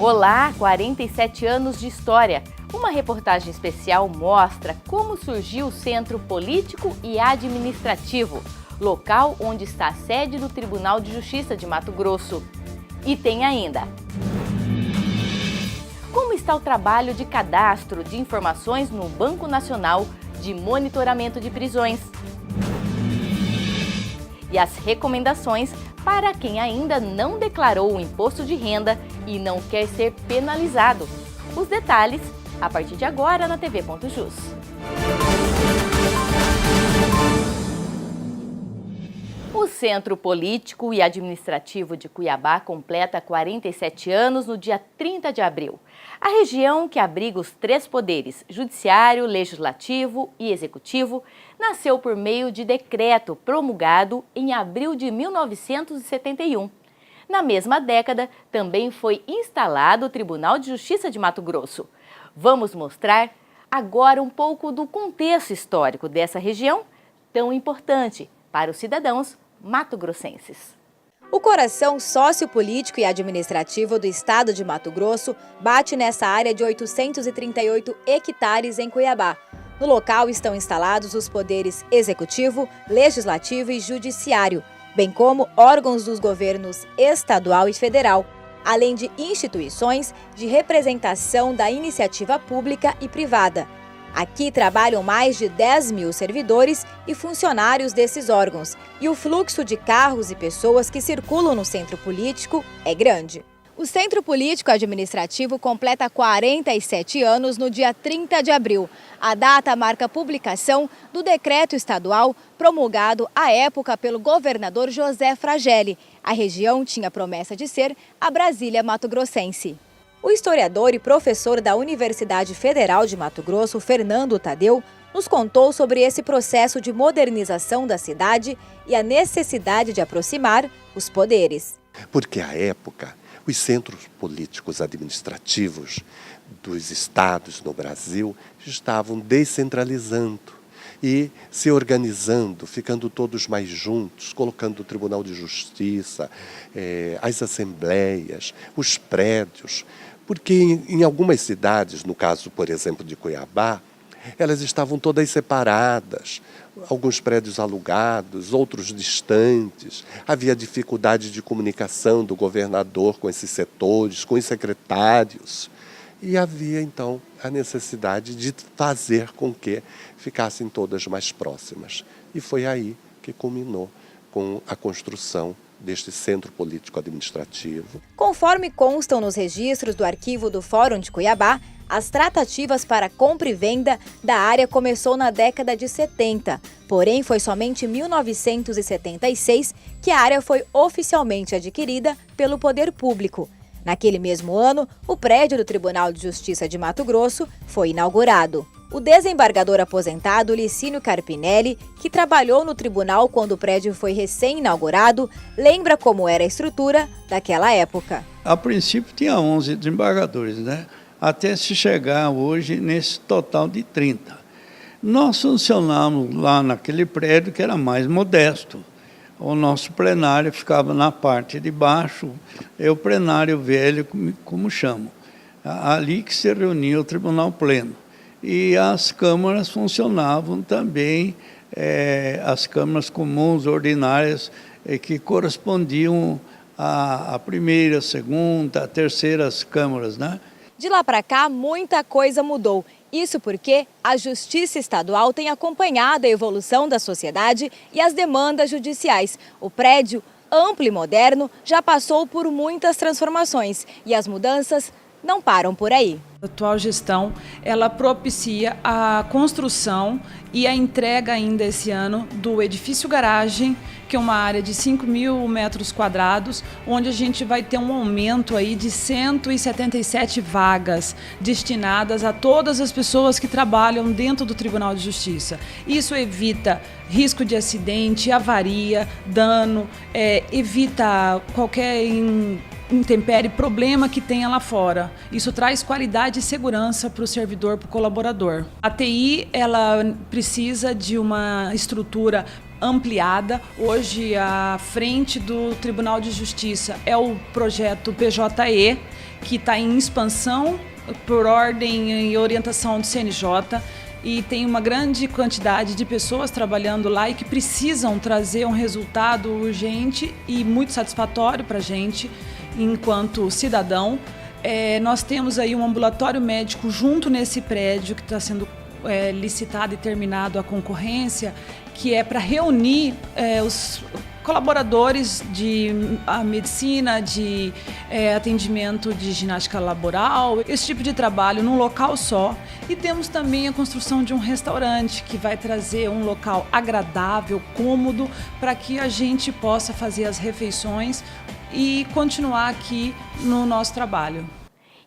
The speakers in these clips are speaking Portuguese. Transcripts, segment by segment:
Olá, 47 anos de história. Uma reportagem especial mostra como surgiu o Centro Político e Administrativo, local onde está a sede do Tribunal de Justiça de Mato Grosso. E tem ainda: como está o trabalho de cadastro de informações no Banco Nacional de Monitoramento de Prisões? E as recomendações para quem ainda não declarou o imposto de renda e não quer ser penalizado. Os detalhes a partir de agora na TV.jus. O Centro Político e Administrativo de Cuiabá completa 47 anos no dia 30 de abril. A região, que abriga os três poderes, judiciário, legislativo e executivo, nasceu por meio de decreto promulgado em abril de 1971. Na mesma década, também foi instalado o Tribunal de Justiça de Mato Grosso. Vamos mostrar agora um pouco do contexto histórico dessa região, tão importante para os cidadãos mato-grossenses. O coração sociopolítico e administrativo do estado de Mato Grosso bate nessa área de 838 hectares em Cuiabá. No local estão instalados os poderes executivo, legislativo e judiciário, bem como órgãos dos governos estadual e federal, além de instituições de representação da iniciativa pública e privada. Aqui trabalham mais de 10 mil servidores e funcionários desses órgãos, e o fluxo de carros e pessoas que circulam no centro político é grande. O Centro Político Administrativo completa 47 anos no dia 30 de abril. A data marca a publicação do decreto estadual promulgado à época pelo governador José Fragelli. A região tinha promessa de ser a Brasília mato-grossense. O historiador e professor da Universidade Federal de Mato Grosso, Fernando Tadeu, nos contou sobre esse processo de modernização da cidade e a necessidade de aproximar os poderes. Porque à época, os centros políticos administrativos dos estados no Brasil estavam descentralizando e se organizando, ficando todos mais juntos, colocando o Tribunal de Justiça, as assembleias, os prédios. Porque em algumas cidades, no caso, por exemplo, de Cuiabá, elas estavam todas separadas, alguns prédios alugados, outros distantes. Havia dificuldade de comunicação do governador com esses setores, com os secretários. E havia, então, a necessidade de fazer com que ficassem todas mais próximas. E foi aí que culminou com a construção deste Centro Político Administrativo. Conforme constam nos registros do arquivo do Fórum de Cuiabá, as tratativas para compra e venda da área começou na década de 70, porém foi somente em 1976 que a área foi oficialmente adquirida pelo poder público. Naquele mesmo ano, o prédio do Tribunal de Justiça de Mato Grosso foi inaugurado. O desembargador aposentado Licínio Carpinelli, que trabalhou no tribunal quando o prédio foi recém-inaugurado, lembra como era a estrutura daquela época. A princípio tinha 11 desembargadores, né? Até se chegar hoje nesse total de 30. Nós funcionamos lá naquele prédio que era mais modesto. O nosso plenário ficava na parte de baixo, é o plenário velho, como chamo. Ali que se reunia o Tribunal Pleno. E as câmaras funcionavam também, as câmaras comuns, ordinárias, que correspondiam à primeira, segunda, terceiras câmaras, né? De lá para cá, muita coisa mudou. Isso porque a Justiça Estadual tem acompanhado a evolução da sociedade e as demandas judiciais. O prédio, amplo e moderno, já passou por muitas transformações e as mudanças não param por aí. A atual gestão, ela propicia a construção e a entrega ainda esse ano do edifício garagem, que é uma área de 5.000 metros quadrados, onde a gente vai ter um aumento aí de 177 vagas destinadas a todas as pessoas que trabalham dentro do Tribunal de Justiça. Isso evita risco de acidente, avaria, dano, evita qualquer intempérie, problema que tenha lá fora. Isso traz qualidade e segurança para o servidor, para o colaborador. A TI, ela precisa de uma estrutura ampliada. Hoje, a frente do Tribunal de Justiça é o projeto PJE, que está em expansão por ordem e orientação do CNJ, e tem uma grande quantidade de pessoas trabalhando lá e que precisam trazer um resultado urgente e muito satisfatório para a gente, enquanto cidadão. Nós temos aí um ambulatório médico junto nesse prédio que está sendo licitado e terminado a concorrência, que é para reunir os colaboradores de medicina, de atendimento de ginástica laboral, esse tipo de trabalho num local só. E temos também a construção de um restaurante que vai trazer um local agradável, cômodo, para que a gente possa fazer as refeições e continuar aqui no nosso trabalho.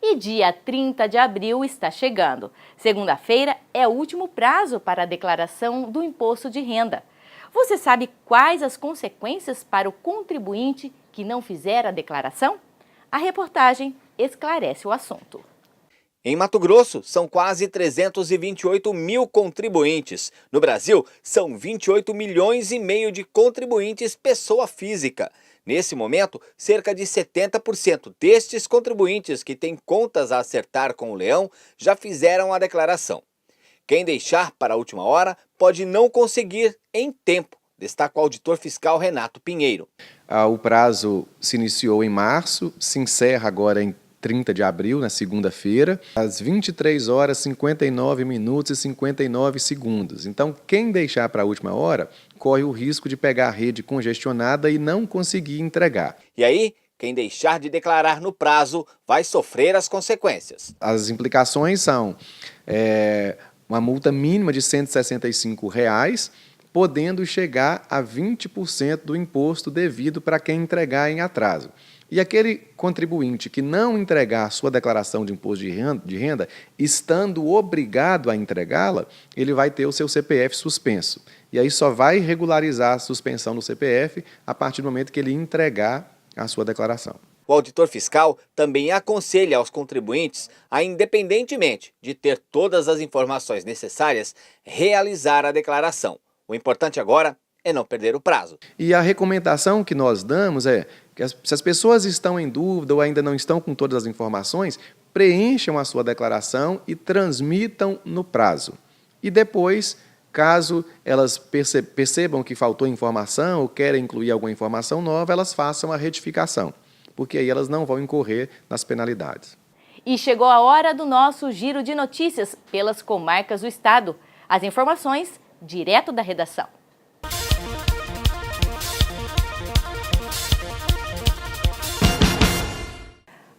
E dia 30 de abril está chegando. Segunda-feira é o último prazo para a declaração do imposto de renda. Você sabe quais as consequências para o contribuinte que não fizer a declaração? A reportagem esclarece o assunto. Em Mato Grosso, são quase 328 mil contribuintes. No Brasil, são 28 milhões e meio de contribuintes pessoa física. Nesse momento, cerca de 70% destes contribuintes que têm contas a acertar com o leão já fizeram a declaração. Quem deixar para a última hora pode não conseguir em tempo, destaca o auditor fiscal Renato Pinheiro. O prazo se iniciou em março, se encerra agora em 30 de abril, na segunda-feira, às 23 horas, 59 minutos e 59 segundos. Então, quem deixar para a última hora, corre o risco de pegar a rede congestionada e não conseguir entregar. E aí, quem deixar de declarar no prazo vai sofrer as consequências. As implicações são uma multa mínima de R$ 165, podendo chegar a 20% do imposto devido para quem entregar em atraso. E aquele contribuinte que não entregar sua declaração de imposto de renda, estando obrigado a entregá-la, ele vai ter o seu CPF suspenso. E aí só vai regularizar a suspensão do CPF a partir do momento que ele entregar a sua declaração. O auditor fiscal também aconselha aos contribuintes a, independentemente de ter todas as informações necessárias, realizar a declaração. O importante agora é não perder o prazo. E a recomendação que nós damos é que se as pessoas estão em dúvida ou ainda não estão com todas as informações, preencham a sua declaração e transmitam no prazo. E depois, caso elas percebam que faltou informação ou querem incluir alguma informação nova, elas façam a retificação, porque aí elas não vão incorrer nas penalidades. E chegou a hora do nosso giro de notícias pelas comarcas do estado. As informações direto da redação.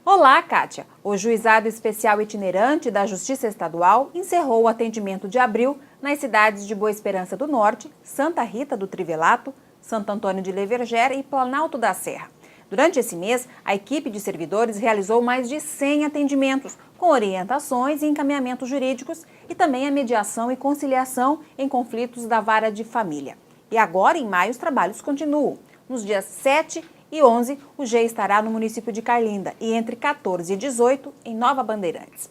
Olá, Kátia. O Juizado Especial Itinerante da Justiça Estadual encerrou o atendimento de abril nas cidades de Boa Esperança do Norte, Santa Rita do Trivelato, Santo Antônio de Leverger e Planalto da Serra. Durante esse mês, a equipe de servidores realizou mais de 100 atendimentos, com orientações e encaminhamentos jurídicos e também a mediação e conciliação em conflitos da vara de família. E agora, em maio, os trabalhos continuam. Nos dias 7 e 11, o G estará no município de Carlinda e entre 14 e 18, em Nova Bandeirantes.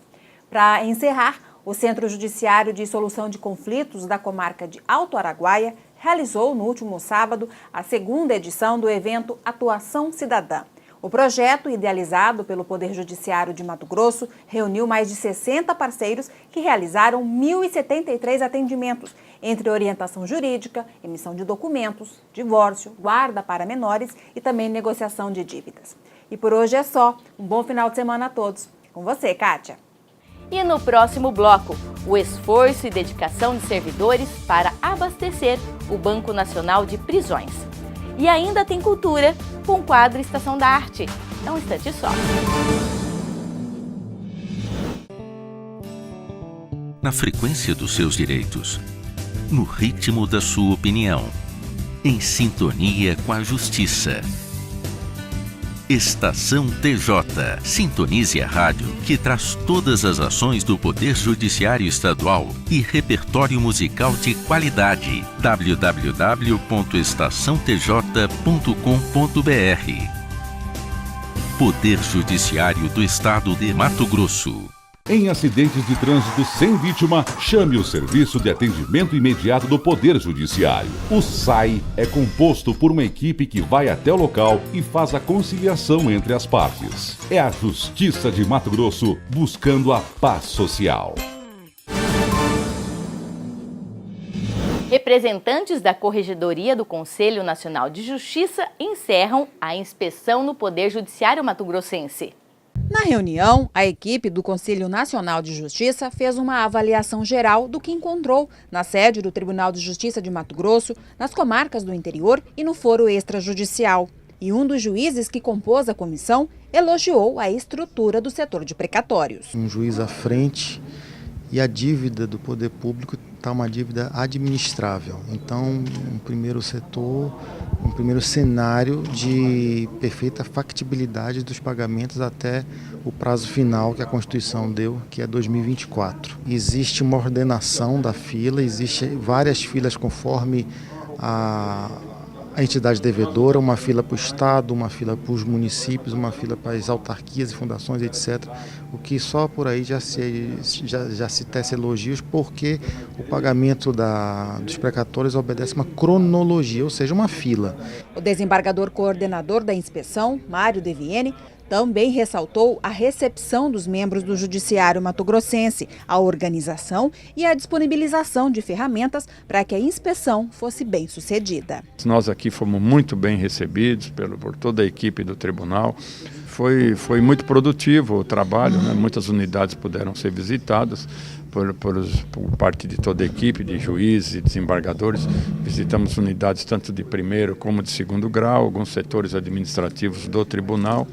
Para encerrar, o Centro Judiciário de Solução de Conflitos da comarca de Alto Araguaia realizou no último sábado a segunda edição do evento Atuação Cidadã. O projeto, idealizado pelo Poder Judiciário de Mato Grosso, reuniu mais de 60 parceiros que realizaram 1.073 atendimentos, entre orientação jurídica, emissão de documentos, divórcio, guarda para menores e também negociação de dívidas. E por hoje é só. Um bom final de semana a todos. Com você, Kátia. E no próximo bloco, o esforço e dedicação de servidores para abastecer o Banco Nacional de Prisões. E ainda tem cultura com o quadro Estação da Arte. É um instante só. Na frequência dos seus direitos, no ritmo da sua opinião, em sintonia com a justiça. Estação TJ. Sintonize a rádio que traz todas as ações do Poder Judiciário Estadual e repertório musical de qualidade. www.estaçãotj.com.br. Poder Judiciário do Estado de Mato Grosso. Em acidentes de trânsito sem vítima, chame o Serviço de Atendimento Imediato do Poder Judiciário. O SAI é composto por uma equipe que vai até o local e faz a conciliação entre as partes. É a Justiça de Mato Grosso buscando a paz social. Representantes da Corregedoria do Conselho Nacional de Justiça encerram a inspeção no Poder Judiciário mato-grossense. Na reunião, a equipe do Conselho Nacional de Justiça fez uma avaliação geral do que encontrou na sede do Tribunal de Justiça de Mato Grosso, nas comarcas do interior e no foro extrajudicial. E um dos juízes que compôs a comissão elogiou a estrutura do setor de precatórios. Um juiz à frente e a dívida do poder público está uma dívida administrável. Então, um primeiro setor, um primeiro cenário de perfeita factibilidade dos pagamentos até o prazo final que a Constituição deu, que é 2024. Existe uma ordenação da fila, existem várias filas conforme a entidade devedora, uma fila para o Estado, uma fila para os municípios, uma fila para as autarquias e fundações, etc. O que só por aí já se tece elogios, porque o pagamento dos precatórios obedece uma cronologia, ou seja, uma fila. O desembargador coordenador da inspeção, Mário Deviene, também ressaltou a recepção dos membros do Judiciário mato-grossense, a organização e a disponibilização de ferramentas para que a inspeção fosse bem sucedida. Nós aqui fomos muito bem recebidos por toda a equipe do tribunal. Foi muito produtivo o trabalho, né? Muitas unidades puderam ser visitadas por parte de toda a equipe, de juízes e desembargadores. Visitamos unidades tanto de primeiro como de segundo grau, alguns setores administrativos do tribunal.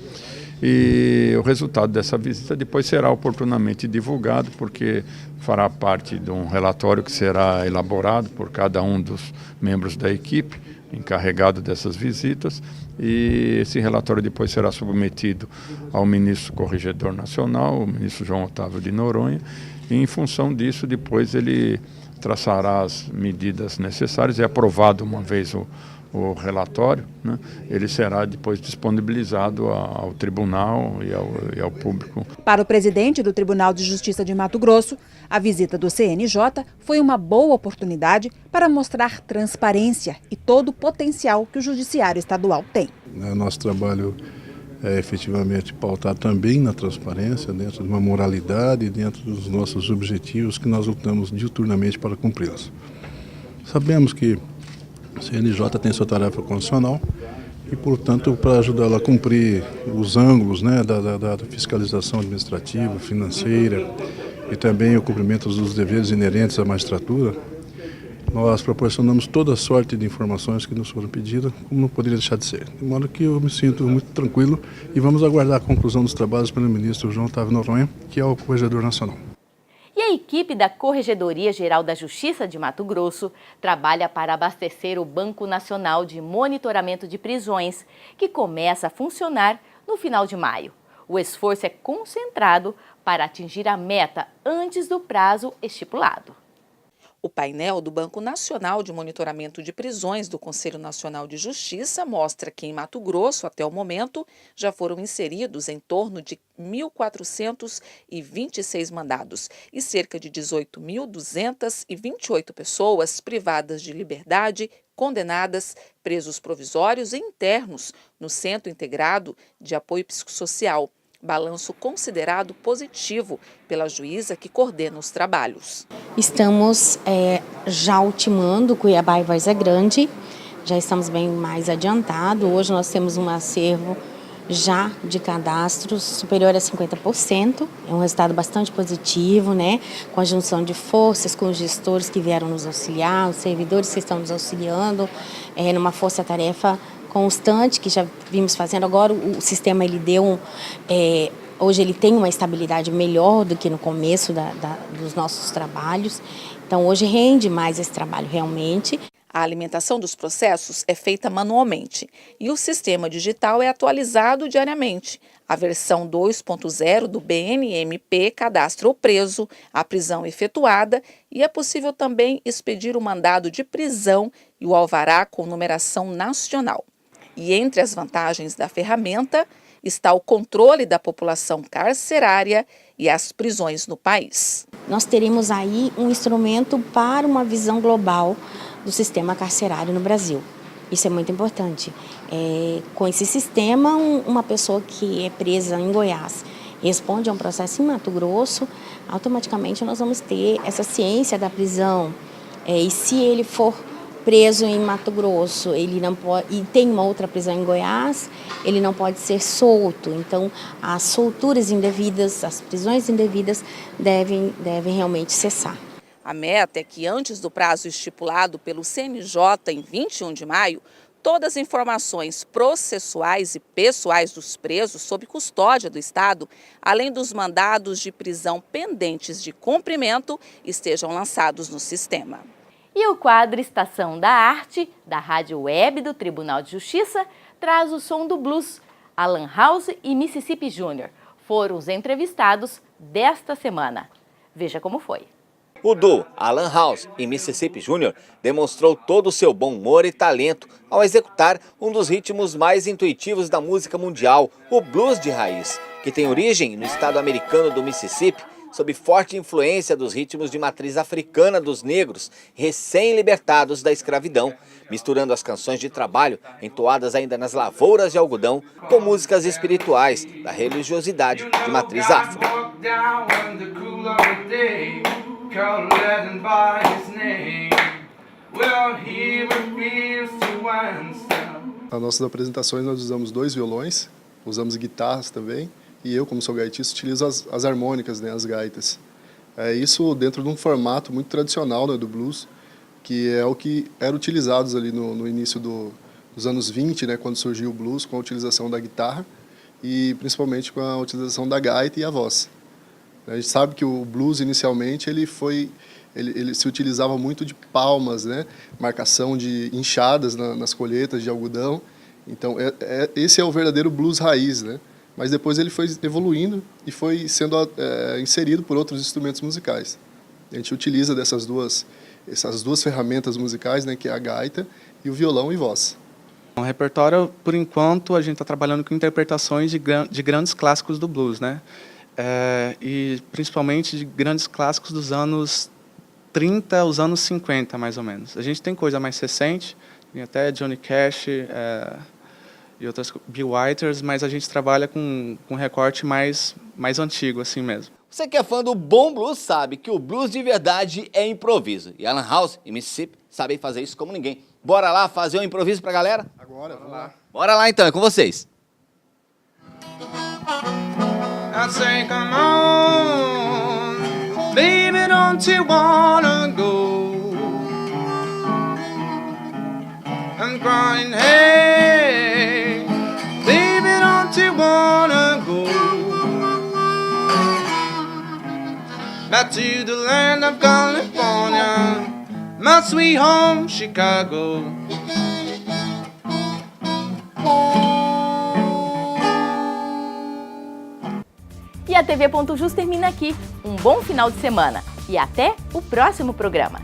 E o resultado dessa visita depois será oportunamente divulgado, porque fará parte de um relatório que será elaborado por cada um dos membros da equipe encarregado dessas visitas, e esse relatório depois será submetido ao ministro Corregedor Nacional, o ministro João Otávio de Noronha, e em função disso depois ele traçará as medidas necessárias. É aprovado uma vez o relatório, né? Ele será depois disponibilizado ao tribunal e ao público. Para o presidente do Tribunal de Justiça de Mato Grosso, a visita do CNJ foi uma boa oportunidade para mostrar transparência e todo o potencial que o Judiciário Estadual tem. Nosso trabalho é efetivamente pautado também na transparência, dentro de uma moralidade, dentro dos nossos objetivos que nós lutamos diuturnamente para cumpri-los. Sabemos que o CNJ tem sua tarefa constitucional e, portanto, para ajudá-la a cumprir os ângulos, né, da fiscalização administrativa, financeira e também o cumprimento dos deveres inerentes à magistratura, nós proporcionamos toda a sorte de informações que nos foram pedidas, como não poderia deixar de ser. De modo que eu me sinto muito tranquilo e vamos aguardar a conclusão dos trabalhos pelo ministro João Otávio Noronha, que é o Corregedor Nacional. E a equipe da Corregedoria Geral da Justiça de Mato Grosso trabalha para abastecer o Banco Nacional de Monitoramento de Prisões, que começa a funcionar no final de maio. O esforço é concentrado para atingir a meta antes do prazo estipulado. O painel do Banco Nacional de Monitoramento de Prisões do Conselho Nacional de Justiça mostra que em Mato Grosso, até o momento, já foram inseridos em torno de 1.426 mandados e cerca de 18.228 pessoas privadas de liberdade, condenadas, presos provisórios e internos no Centro Integrado de Apoio Psicossocial. Balanço considerado positivo pela juíza que coordena os trabalhos. Estamos já ultimando Cuiabá e Várzea Grande, já estamos bem mais adiantados. Hoje nós temos um acervo já de cadastros superior a 50%. É um resultado bastante positivo, né? Com a junção de forças, com os gestores que vieram nos auxiliar, os servidores que estão nos auxiliando, numa força-tarefa constante que já vimos fazendo. Agora o sistema ele deu hoje ele tem uma estabilidade melhor do que no começo dos nossos trabalhos. Então hoje rende mais esse trabalho realmente. A alimentação dos processos é feita manualmente e o sistema digital é atualizado diariamente. A versão 2.0 do BNMP cadastra o preso, a prisão efetuada e é possível também expedir o mandado de prisão e o alvará com numeração nacional. E entre as vantagens da ferramenta está o controle da população carcerária e as prisões no país. Nós teremos aí um instrumento para uma visão global do sistema carcerário no Brasil. Isso é muito importante. Com esse sistema, uma pessoa que é presa em Goiás responde a um processo em Mato Grosso, automaticamente nós vamos ter essa ciência da prisão. E se ele for preso em Mato Grosso, ele não pode, e tem uma outra prisão em Goiás, ele não pode ser solto. Então, as solturas indevidas, as prisões indevidas devem realmente cessar. A meta é que antes do prazo estipulado pelo CNJ em 21 de maio, todas as informações processuais e pessoais dos presos sob custódia do Estado, além dos mandados de prisão pendentes de cumprimento, estejam lançados no sistema. E o quadro Estação da Arte, da Rádio Web do Tribunal de Justiça, traz o som do blues. Alan House e Mississippi Júnior foram os entrevistados desta semana. Veja como foi. O duo Alan House e Mississippi Júnior demonstrou todo o seu bom humor e talento ao executar um dos ritmos mais intuitivos da música mundial, o blues de raiz, que tem origem no estado americano do Mississippi, sob forte influência dos ritmos de matriz africana dos negros recém-libertados da escravidão, misturando as canções de trabalho, entoadas ainda nas lavouras de algodão, com músicas espirituais da religiosidade de matriz afro. Nas nossas apresentações nós usamos 2 violões, usamos guitarras também, e eu, como sou gaitista, utilizo as harmônicas, né, as gaitas. Isso dentro de um formato muito tradicional, né, do blues, que é o que era utilizado ali no início dos anos 20, né, quando surgiu o blues, com a utilização da guitarra e principalmente com a utilização da gaita e a voz. A gente sabe que o blues inicialmente ele se utilizava muito de palmas, né? Marcação de inchadas nas colheitas de algodão. Então esse é o verdadeiro blues raiz, né? Mas depois ele foi evoluindo e foi sendo inserido por outros instrumentos musicais. A gente utiliza essas duas ferramentas musicais, né? Que é a gaita e o violão e voz. O repertório, por enquanto, a gente está trabalhando com interpretações de grandes clássicos do blues, né? E principalmente de grandes clássicos dos anos 30 aos anos 50, mais ou menos. A gente tem coisa mais recente, tem até Johnny Cash e outras, Bill Withers, mas a gente trabalha com um recorte mais antigo, assim mesmo. Você que é fã do bom blues sabe que o blues de verdade é improviso. E Alan House e Mississippi sabem fazer isso como ninguém. Bora lá fazer um improviso pra galera? Agora, vamos lá. Bora lá então, é com vocês. I say, come on, baby, don't you wanna go? I'm crying, hey, baby, don't you wanna go? Back to the land of California, my sweet home, Chicago. E a TV Ponto Jus termina aqui. Um bom final de semana e até o próximo programa.